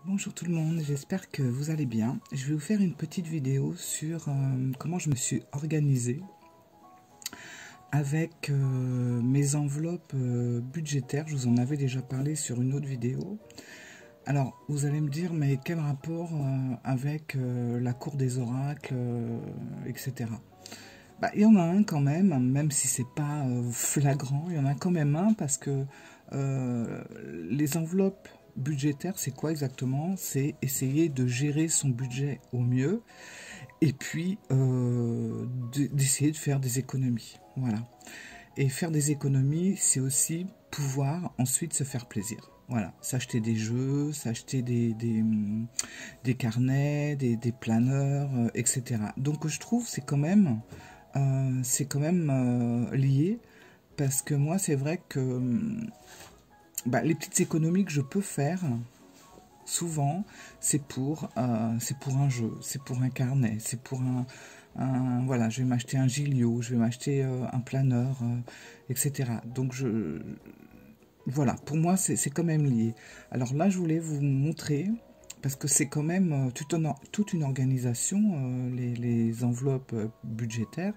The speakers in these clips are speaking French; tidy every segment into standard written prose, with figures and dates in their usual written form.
Bonjour tout le monde, j'espère que vous allez bien. Je vais vous faire une petite vidéo sur comment je me suis organisée avec mes enveloppes budgétaires. Je vous en avais déjà parlé sur une autre vidéo. Alors, vous allez me dire, mais quel rapport avec la cour des oracles, etc. Bah, il y en a un quand même si c'est pas flagrant, il y en a quand même un parce que les enveloppes budgétaires, c'est quoi exactement? C'est essayer de gérer son budget au mieux et puis d'essayer de faire des économies. Voilà. Et faire des économies, c'est aussi pouvoir ensuite se faire plaisir. Voilà, s'acheter des jeux, s'acheter des carnets, des planeurs, etc. Donc je trouve c'est quand même lié parce que moi c'est vrai que les petites économies que je peux faire souvent c'est pour un jeu, c'est pour un carnet, c'est pour voilà, je vais m'acheter un Gilio, je vais m'acheter un planeur, etc. Donc voilà, pour moi c'est quand même lié. Alors là je voulais vous montrer parce que c'est quand même toute une organisation, les enveloppes budgétaires.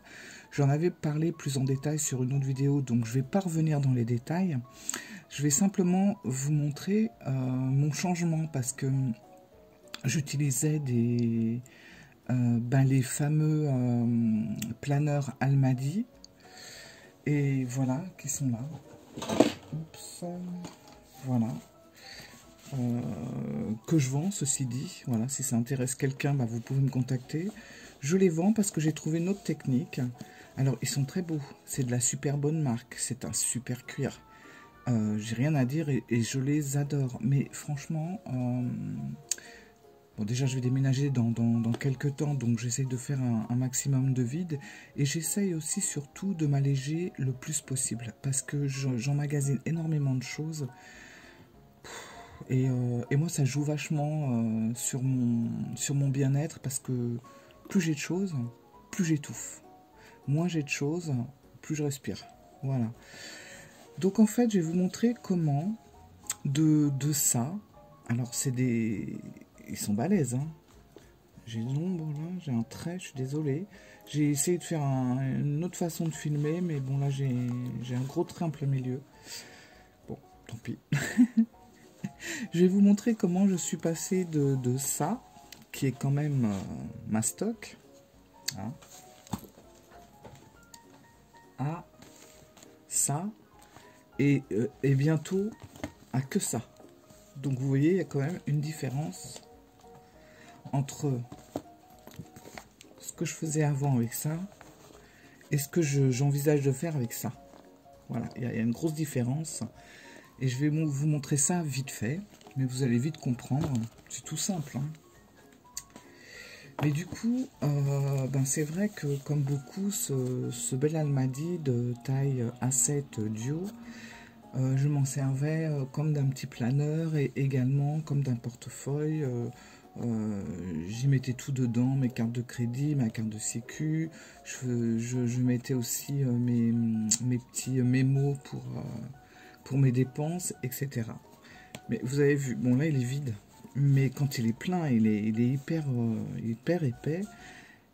J'en avais parlé plus en détail sur une autre vidéo, donc je ne vais pas revenir dans les détails. Je vais simplement vous montrer mon changement parce que j'utilisais les fameux planeurs Almadi. Et voilà, qui sont là. Oups, voilà. Que je vends, ceci dit. Voilà, si ça intéresse quelqu'un, vous pouvez me contacter. Je les vends parce que j'ai trouvé une autre technique. Alors, ils sont très beaux. C'est de la super bonne marque. C'est un super cuir. J'ai rien à dire et je les adore. Mais franchement, bon, déjà, je vais déménager dans quelques temps. Donc, j'essaye de faire un maximum de vide. Et j'essaye aussi, surtout, de m'alléger le plus possible. Parce que j'emmagasine énormément de choses. Et moi, ça joue vachement sur mon bien-être parce que plus j'ai de choses, plus j'étouffe. Moins j'ai de choses, plus je respire. Voilà. Donc, en fait, je vais vous montrer comment de ça. Alors, ils sont balèzes, hein. J'ai l'ombre là, j'ai un trait, je suis désolée. J'ai essayé de faire une autre façon de filmer, mais bon, là, j'ai un gros trait en plein milieu. Bon, tant pis. Je vais vous montrer comment je suis passé de ça, qui est quand même ma stock, hein, à ça, et bientôt à que ça. Donc vous voyez, il y a quand même une différence entre ce que je faisais avant avec ça et ce que j'envisage de faire avec ça. Voilà, il y a une grosse différence. Et je vais vous montrer ça vite fait, mais vous allez vite comprendre. C'est tout simple, hein. Mais du coup, c'est vrai que comme beaucoup, ce bel Almadi de taille A7 duo, je m'en servais comme d'un petit planeur et également comme d'un portefeuille. J'y mettais tout dedans, mes cartes de crédit, ma carte de sécu. Je mettais aussi mes petits mémos pour mes dépenses, etc. Mais vous avez vu, bon là il est vide, mais quand il est plein, il est hyper épais.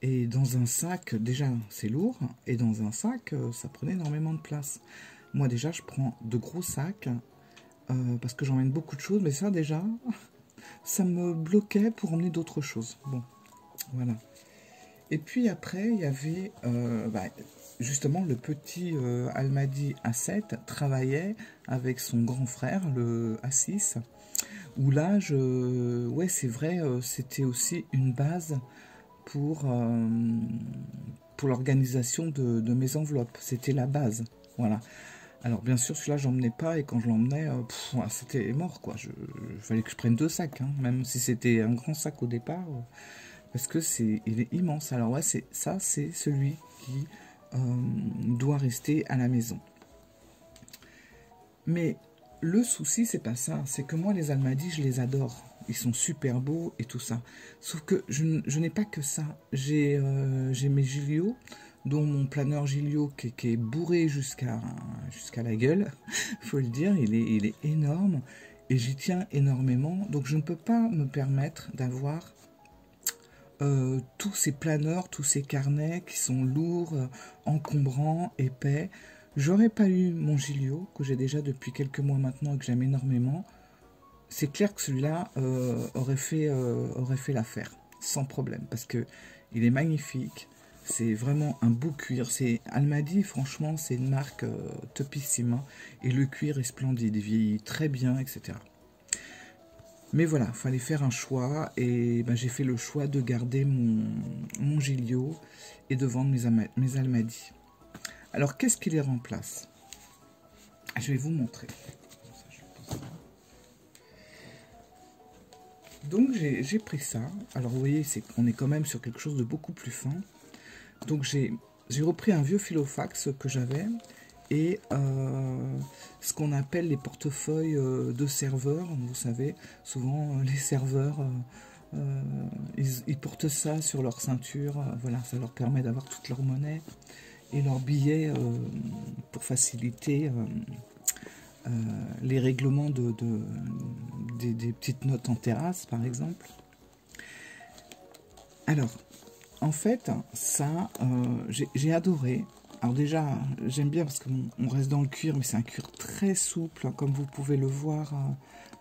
Et dans un sac, déjà c'est lourd, et dans un sac, ça prenait énormément de place. Moi déjà, je prends de gros sacs, parce que j'emmène beaucoup de choses, mais ça déjà, ça me bloquait pour emmener d'autres choses. Bon, voilà. Et puis après, il y avait justement le petit Almadi A7 travaillait avec son grand frère, le A6, où là, ouais, c'est vrai, c'était aussi une base pour l'organisation de mes enveloppes. C'était la base, voilà. Alors bien sûr, celui-là, j'emmenais pas, et quand je l'emmenais, c'était mort, quoi. Il fallait que je prenne 2 sacs, hein, même si c'était un grand sac au départ. Parce que il est immense. Alors ouais, c'est celui qui doit rester à la maison. Mais le souci, c'est pas ça. C'est que moi, les Almadi, je les adore. Ils sont super beaux et tout ça. Sauf que je n'ai pas que ça. J'ai mes Gilio, dont mon planeur Gilio qui est bourré jusqu'à la gueule. Faut le dire, il est énorme. et j'y tiens énormément. Donc je ne peux pas me permettre d'avoir tous ces planeurs, tous ces carnets qui sont lourds, encombrants, épais. J'aurais pas eu mon Gilio, que j'ai déjà depuis quelques mois maintenant et que j'aime énormément. C'est clair que celui-là aurait fait l'affaire, sans problème, parce que il est magnifique. C'est vraiment un beau cuir. C'est Almadi, franchement, c'est une marque topissima. Et le cuir est splendide, il vieillit très bien, etc. Mais voilà, il fallait faire un choix. Et ben, j'ai fait le choix de garder mon Gilio et de vendre mes Almadi. Alors, qu'est-ce qui les remplace? Je vais vous montrer. Donc, j'ai pris ça. Alors, vous voyez, on est quand même sur quelque chose de beaucoup plus fin. Donc j'ai repris un vieux filofax que j'avais et ce qu'on appelle les portefeuilles de serveurs. Vous savez, souvent les serveurs, ils portent ça sur leur ceinture. Voilà, ça leur permet d'avoir toute leur monnaie et leurs billets pour faciliter les règlements des petites notes en terrasse, par exemple. Alors, en fait, ça, j'ai adoré. Alors déjà, j'aime bien parce qu'on reste dans le cuir, mais c'est un cuir très souple, comme vous pouvez le voir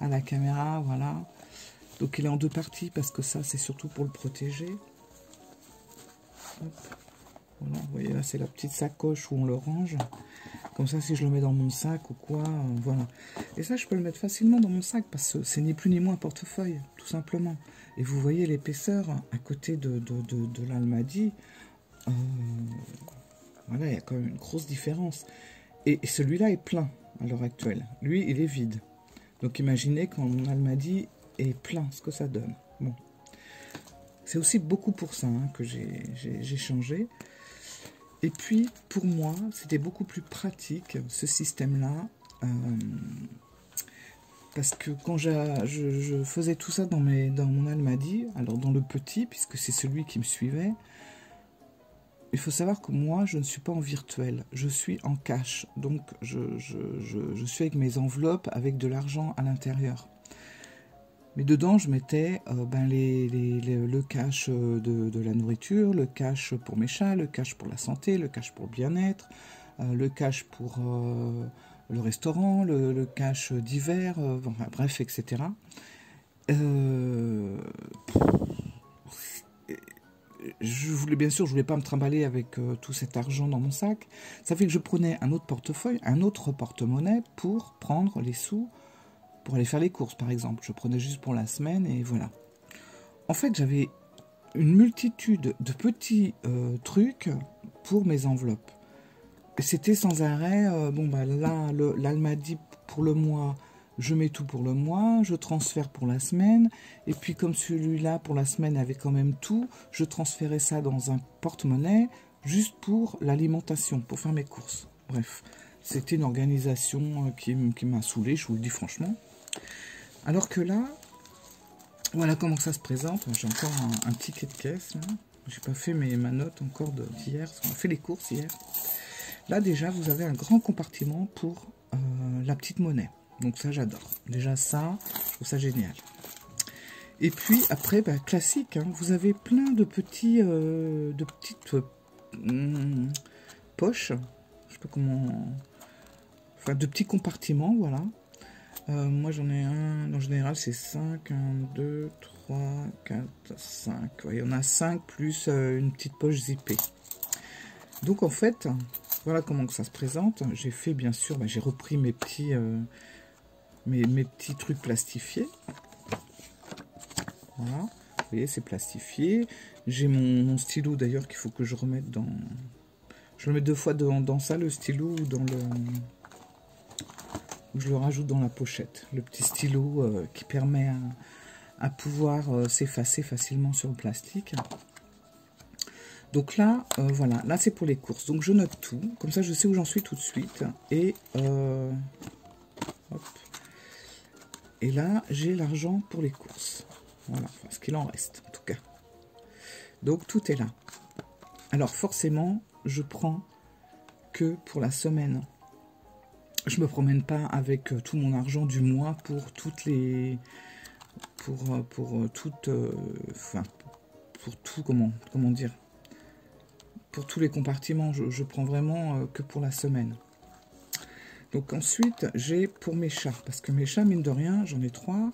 à la caméra, voilà. Donc il est en deux parties parce que ça, c'est surtout pour le protéger. Hop. Voilà, vous voyez là, c'est la petite sacoche où on le range. Comme ça, si je le mets dans mon sac ou quoi, voilà. Et ça, je peux le mettre facilement dans mon sac parce que c'est ni plus ni moins un portefeuille, tout simplement. Et vous voyez l'épaisseur à côté de l'Almadi. Voilà, il y a quand même une grosse différence. Et celui-là est plein à l'heure actuelle. Lui, il est vide. Donc imaginez quand mon Almadi est plein, ce que ça donne. Bon. C'est aussi beaucoup pour ça que j'ai changé. Et puis, pour moi, c'était beaucoup plus pratique, ce système-là. Parce que quand je faisais tout ça dans mon Almadi, alors dans le petit, puisque c'est celui qui me suivait, il faut savoir que moi, je ne suis pas en virtuel, je suis en cash. Donc, je suis avec mes enveloppes, avec de l'argent à l'intérieur. Mais dedans, je mettais le cash de la nourriture, le cash pour mes chats, le cash pour la santé, le cash pour le bien-être, le cash pour le restaurant, le cash d'hiver, enfin, bref, etc. Bien sûr, je voulais pas me trimballer avec tout cet argent dans mon sac. Ça fait que je prenais un autre portefeuille, un autre porte-monnaie pour prendre les sous pour aller faire les courses, par exemple. Je prenais juste pour la semaine et voilà. En fait, j'avais une multitude de petits trucs pour mes enveloppes. C'était sans arrêt, là, l'Almadi pour le mois, je mets tout pour le mois, je transfère pour la semaine, et puis comme celui-là pour la semaine avait quand même tout, je transférais ça dans un porte-monnaie juste pour l'alimentation, pour faire mes courses. Bref, c'était une organisation qui m'a saoulé, je vous le dis franchement. Alors que là, voilà comment ça se présente. J'ai encore un ticket de caisse. J'ai pas fait ma note encore d'hier, parce qu'on a fait les courses hier. Là déjà, vous avez un grand compartiment pour la petite monnaie. Donc ça, j'adore. Déjà ça, je trouve ça génial. Et puis après, classique, vous avez plein de petites poches. Je sais pas comment... Enfin, de petits compartiments, voilà. Moi j'en ai un, en général c'est 5, 1, 2, 3, 4, 5. Ouais, il y en a 5 plus une petite poche zippée. Donc en fait, voilà comment que ça se présente. J'ai fait bien sûr, j'ai repris mes petits trucs plastifiés. Voilà, vous voyez c'est plastifié. J'ai mon stylo d'ailleurs qu'il faut que je remette dans... Je le mets 2 fois dans ça, le stylo, ou dans le... Je le rajoute dans la pochette, le petit stylo qui permet à pouvoir s'effacer facilement sur le plastique. Donc là, voilà, là c'est pour les courses. Donc je note tout, comme ça je sais où j'en suis tout de suite. Et, hop. Et là, j'ai l'argent pour les courses. Voilà, enfin, ce qu'il en reste en tout cas. Donc tout est là. Alors forcément, je prends que pour la semaine. je me promène pas avec tout mon argent du mois pour toutes les... pour toutes... enfin, pour tout, comment dire, pour tous les compartiments. Je prends vraiment que pour la semaine. Donc ensuite, j'ai pour mes chats, parce que mes chats, mine de rien, j'en ai 3,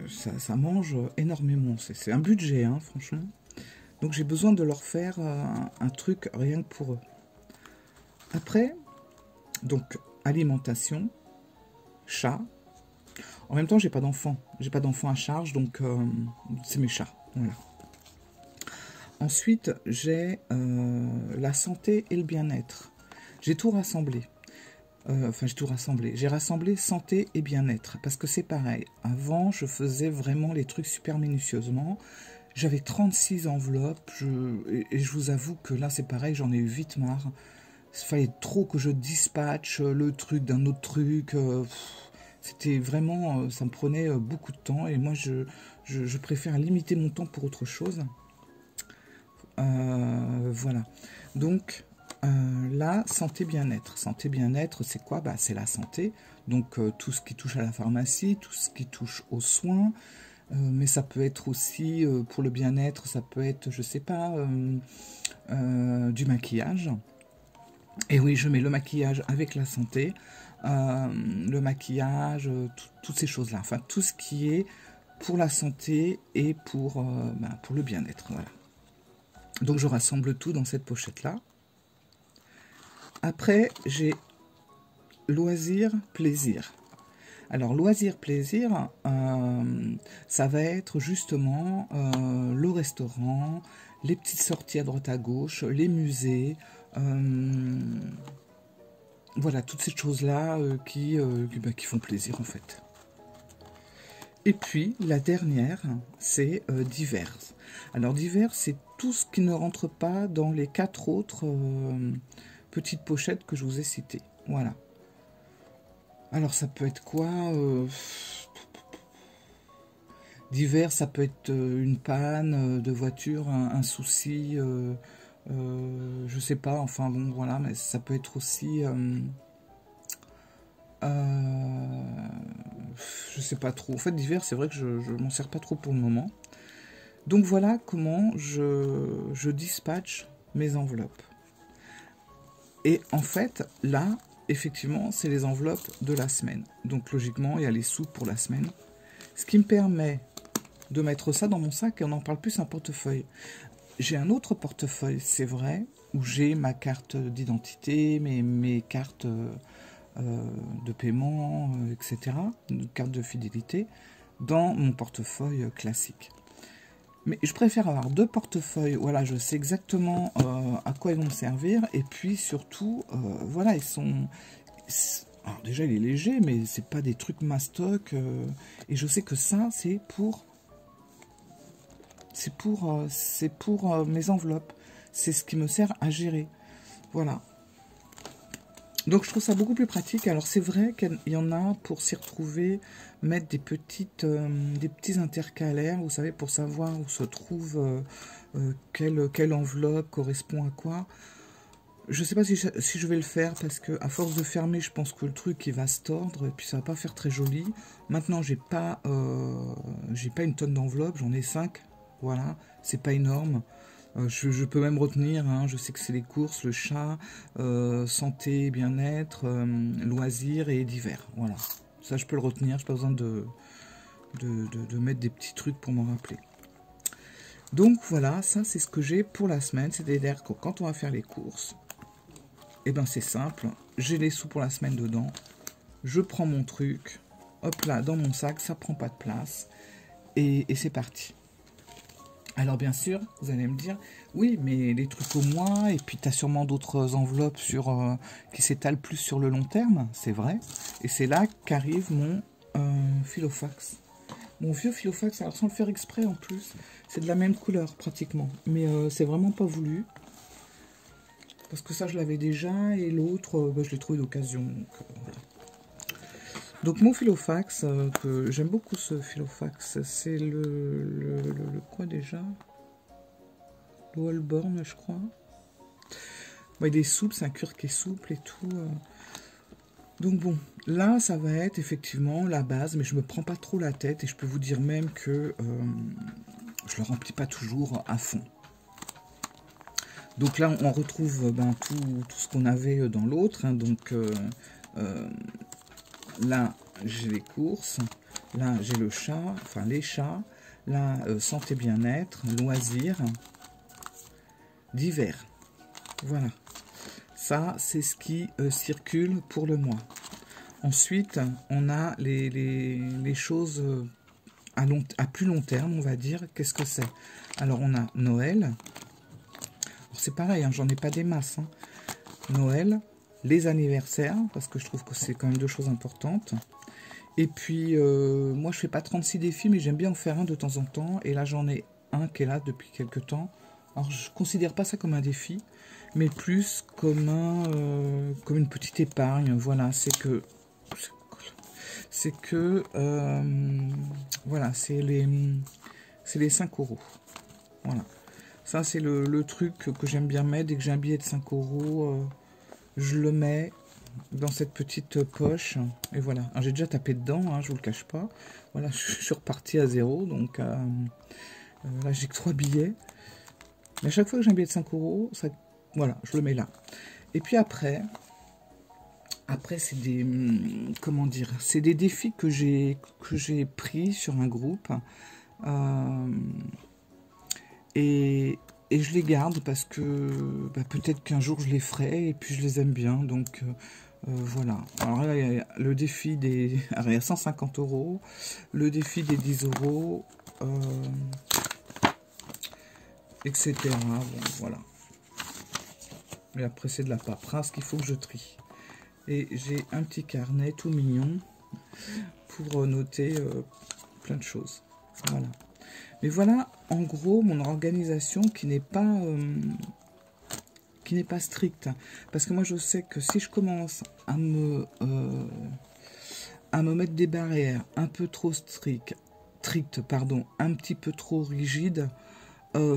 ça mange énormément. C'est un budget, hein, franchement. Donc j'ai besoin de leur faire un truc rien que pour eux. Après, donc alimentation, chat. En même temps, j'ai pas d'enfants. J'ai pas d'enfants à charge, donc c'est mes chats. Voilà. Ensuite, j'ai la santé et le bien-être. J'ai tout rassemblé. Enfin, j'ai tout rassemblé. J'ai rassemblé santé et bien-être. Parce que c'est pareil. Avant, je faisais vraiment les trucs super minutieusement. J'avais 36 enveloppes. Et je vous avoue que là, c'est pareil. J'en ai eu vite marre. Il fallait trop que je dispatche le truc d'un autre truc. C'était vraiment... ça me prenait beaucoup de temps. Et moi, je préfère limiter mon temps pour autre chose. Voilà. Donc... là, santé bien-être. Santé bien-être, c'est quoi? Bah, c'est la santé. Donc, tout ce qui touche à la pharmacie, tout ce qui touche aux soins. Mais ça peut être aussi, pour le bien-être, ça peut être, je sais pas, du maquillage. Et oui, je mets le maquillage avec la santé. Le maquillage, toutes ces choses-là. Enfin, tout ce qui est pour la santé et pour le bien-être. Voilà. Donc, je rassemble tout dans cette pochette-là. Après, j'ai loisir, plaisir. Alors, loisir, plaisir, ça va être justement le restaurant, les petites sorties à droite à gauche, les musées, voilà, toutes ces choses-là qui font plaisir en fait. Et puis, la dernière, c'est divers. Alors, divers, c'est tout ce qui ne rentre pas dans les 4 autres... petites pochettes que je vous ai citées. Voilà. Alors ça peut être quoi divers, ça peut être une panne de voiture, un souci, je sais pas, enfin bon voilà, mais ça peut être aussi je sais pas trop. En fait divers, c'est vrai que je m'en sers pas trop pour le moment. Donc voilà comment je dispatche mes enveloppes. Et en fait, là, effectivement, c'est les enveloppes de la semaine. Donc logiquement, il y a les sous pour la semaine. Ce qui me permet de mettre ça dans mon sac et on en parle plus, un portefeuille. J'ai un autre portefeuille, c'est vrai, où j'ai ma carte d'identité, mes cartes de paiement, etc., une carte de fidélité, dans mon portefeuille classique. Mais je préfère avoir 2 portefeuilles, voilà, je sais exactement à quoi ils vont me servir, et puis surtout, voilà, ils sont... Alors déjà, il est léger, mais c'est pas des trucs mastoc, et je sais que ça, c'est pour mes enveloppes, c'est ce qui me sert à gérer, voilà. Donc je trouve ça beaucoup plus pratique. Alors c'est vrai qu'il y en a pour s'y retrouver, mettre des petits intercalaires, vous savez, pour savoir où se trouve quelle enveloppe correspond à quoi. Je sais pas si je vais le faire parce que à force de fermer, je pense que le truc il va se tordre et puis ça va pas faire très joli. Maintenant j'ai pas une tonne d'enveloppes, j'en ai 5, voilà, c'est pas énorme. Je peux même retenir, hein, je sais que c'est les courses, le chat, santé, bien-être, loisirs et divers. Voilà, ça je peux le retenir, je n'ai pas besoin de mettre des petits trucs pour m'en rappeler. Donc voilà, ça c'est ce que j'ai pour la semaine, c'est-à-dire que quand on va faire les courses, et ben c'est simple, j'ai les sous pour la semaine dedans, je prends mon truc, hop là, dans mon sac, ça prend pas de place, et c'est parti. Alors bien sûr, vous allez me dire, oui, mais les trucs au mois, et puis tu as sûrement d'autres enveloppes qui s'étalent plus sur le long terme, c'est vrai. Et c'est là qu'arrive mon Filofax. Mon vieux Filofax, alors sans le faire exprès en plus, c'est de la même couleur pratiquement, mais c'est vraiment pas voulu. Parce que ça, je l'avais déjà, et l'autre, je l'ai trouvé d'occasion. Voilà. Donc mon Filofax, que j'aime beaucoup ce Filofax, c'est le quoi déjà? Le Holborn, je crois. Ouais, il est souple, c'est un cuir qui est souple et tout. Donc bon, là, ça va être effectivement la base, mais je me prends pas trop la tête et je peux vous dire même que je le remplis pas toujours à fond. Donc là, on retrouve tout ce qu'on avait dans l'autre. Hein, donc là, j'ai les courses. Là, j'ai le chat, enfin les chats. Là, santé bien-être, loisirs, divers. Voilà. Ça, c'est ce qui circule pour le mois. Ensuite, on a les choses à plus long terme, on va dire. Qu'est-ce que c'est? Alors, on a Noël. C'est pareil, hein, j'en ai pas des masses. Hein. Noël, les anniversaires, parce que je trouve que c'est quand même deux choses importantes. Et puis, moi, je fais pas 36 défis, mais j'aime bien en faire un de temps en temps. Et là, j'en ai un qui est là depuis quelques temps. Alors, je considère pas ça comme un défi, mais plus comme comme une petite épargne. Voilà, c'est que voilà, c'est les 5 €. Voilà. Ça, c'est le truc que j'aime bien mettre. Dès que j'ai un billet de 5 €, je le mets dans cette petite poche. Et voilà. J'ai déjà tapé dedans, hein, je vous le cache pas. Voilà, je suis reparti à 0. Donc là, j'ai que 3 billets. Mais à chaque fois que j'ai un billet de 5 €, ça, voilà, je le mets là. Et puis après c'est des, comment dire, c'est des défis que j'ai pris sur un groupe. Et je les garde parce que peut-être qu'un jour je les ferai et puis je les aime bien. Donc voilà. Alors là, il y a le défi des... Alors, il y a 150 €. Le défi des 10 €. Etc. Bon, voilà. Et après, c'est de la paperasse qu'il faut que je trie. Et j'ai un petit carnet tout mignon pour noter plein de choses. Voilà. Mais voilà, en gros, mon organisation qui n'est pas stricte. Parce que moi, je sais que si je commence à me mettre des barrières un peu trop strictes, un petit peu trop rigides,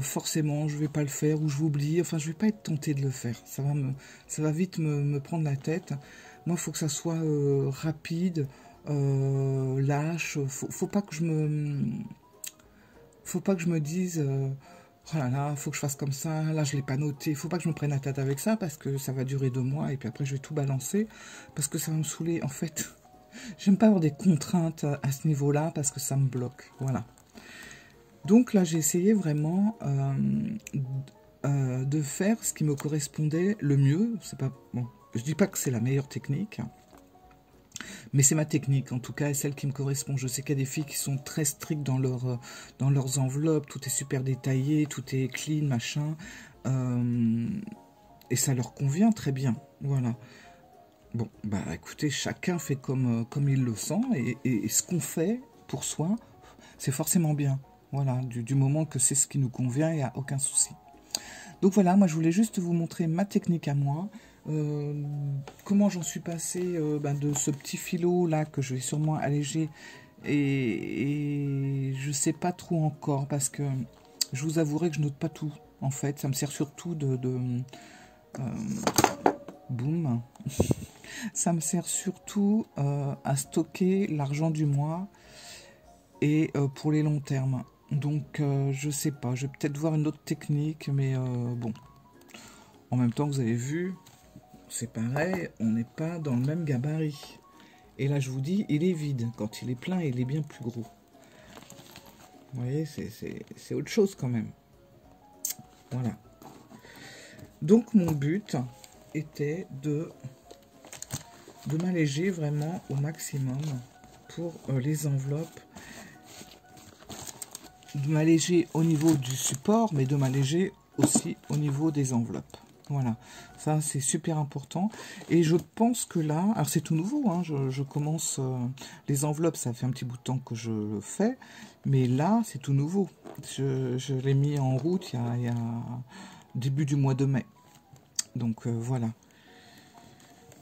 forcément, je vais pas le faire ou je vais oublier. Enfin, je vais pas être tentée de le faire. Ça va vite me prendre la tête. Moi, il faut que ça soit rapide, lâche. Faut pas que je me dise oh là là, faut que je fasse comme ça. Là, je l'ai pas noté. Faut pas que je me prenne la tête avec ça parce que ça va durer 2 mois et puis après, je vais tout balancer parce que ça va me saouler. En fait, j'aime pas avoir des contraintes à ce niveau-là parce que ça me bloque. Voilà. Donc là, j'ai essayé vraiment de faire ce qui me correspondait le mieux. C'est pas bon. Je dis pas que c'est la meilleure technique, mais c'est ma technique, en tout cas, et celle qui me correspond. Je sais qu'il y a des filles qui sont très strictes dans leurs enveloppes. Tout est super détaillé, tout est clean, machin, et ça leur convient très bien. Voilà. Bon, bah écoutez, chacun fait comme il le sent, et ce qu'on fait pour soi, c'est forcément bien. Voilà, du moment que c'est ce qui nous convient, il n'y a aucun souci. Donc voilà, moi je voulais juste vous montrer ma technique à moi, comment j'en suis passé de ce petit filo là que je vais sûrement alléger et je sais pas trop encore parce que je vous avouerai que je note pas tout en fait, ça me sert surtout boum, ça me sert surtout à stocker l'argent du mois et pour les longs termes. Donc, je sais pas, je vais peut-être voir une autre technique, mais bon. En même temps, vous avez vu, c'est pareil, on n'est pas dans le même gabarit. Et là, je vous dis, il est vide. Quand il est plein, il est bien plus gros. Vous voyez, c'est autre chose quand même. Voilà. Donc, mon but était de m'alléger vraiment au maximum pour les enveloppes. De m'alléger au niveau du support, mais de m'alléger aussi au niveau des enveloppes. Voilà, ça c'est super important. Et je pense que là, alors c'est tout nouveau, hein, je commence, les enveloppes, ça fait un petit bout de temps que je le fais, mais là c'est tout nouveau. Je l'ai mis en route il y a début du mois de mai. Donc voilà.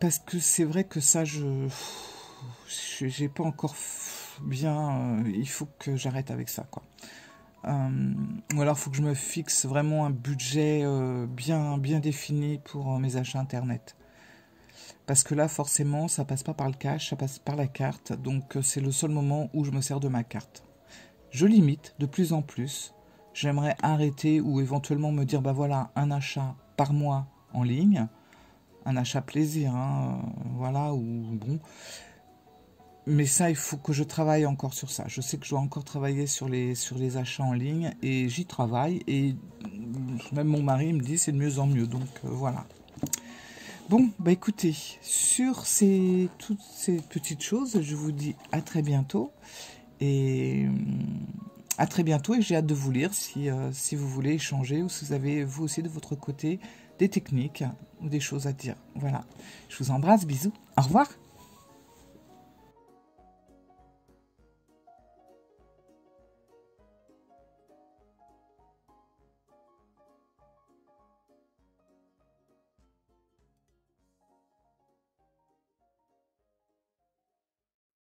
parce que c'est vrai que ça, j'ai pas encore bien... il faut que j'arrête avec ça, quoi. Ou alors, il faut que je me fixe vraiment un budget bien défini pour mes achats Internet. Parce que là, forcément, ça passe pas par le cash, ça passe par la carte. Donc, c'est le seul moment où je me sers de ma carte. Je limite de plus en plus. J'aimerais arrêter ou éventuellement me dire, bah voilà, un achat par mois en ligne. Un achat plaisir, hein, voilà, ou bon. Mais ça, il faut que je travaille encore sur ça. Je sais que je dois encore travailler sur les achats en ligne et j'y travaille. Et même mon mari me dit c'est de mieux en mieux. Donc voilà. Bon, bah écoutez, sur toutes ces petites choses, je vous dis à très bientôt. Et à très bientôt et j'ai hâte de vous lire si vous voulez échanger ou si vous avez vous aussi de votre côté des techniques ou des choses à dire. Voilà. Je vous embrasse, bisous. Au revoir.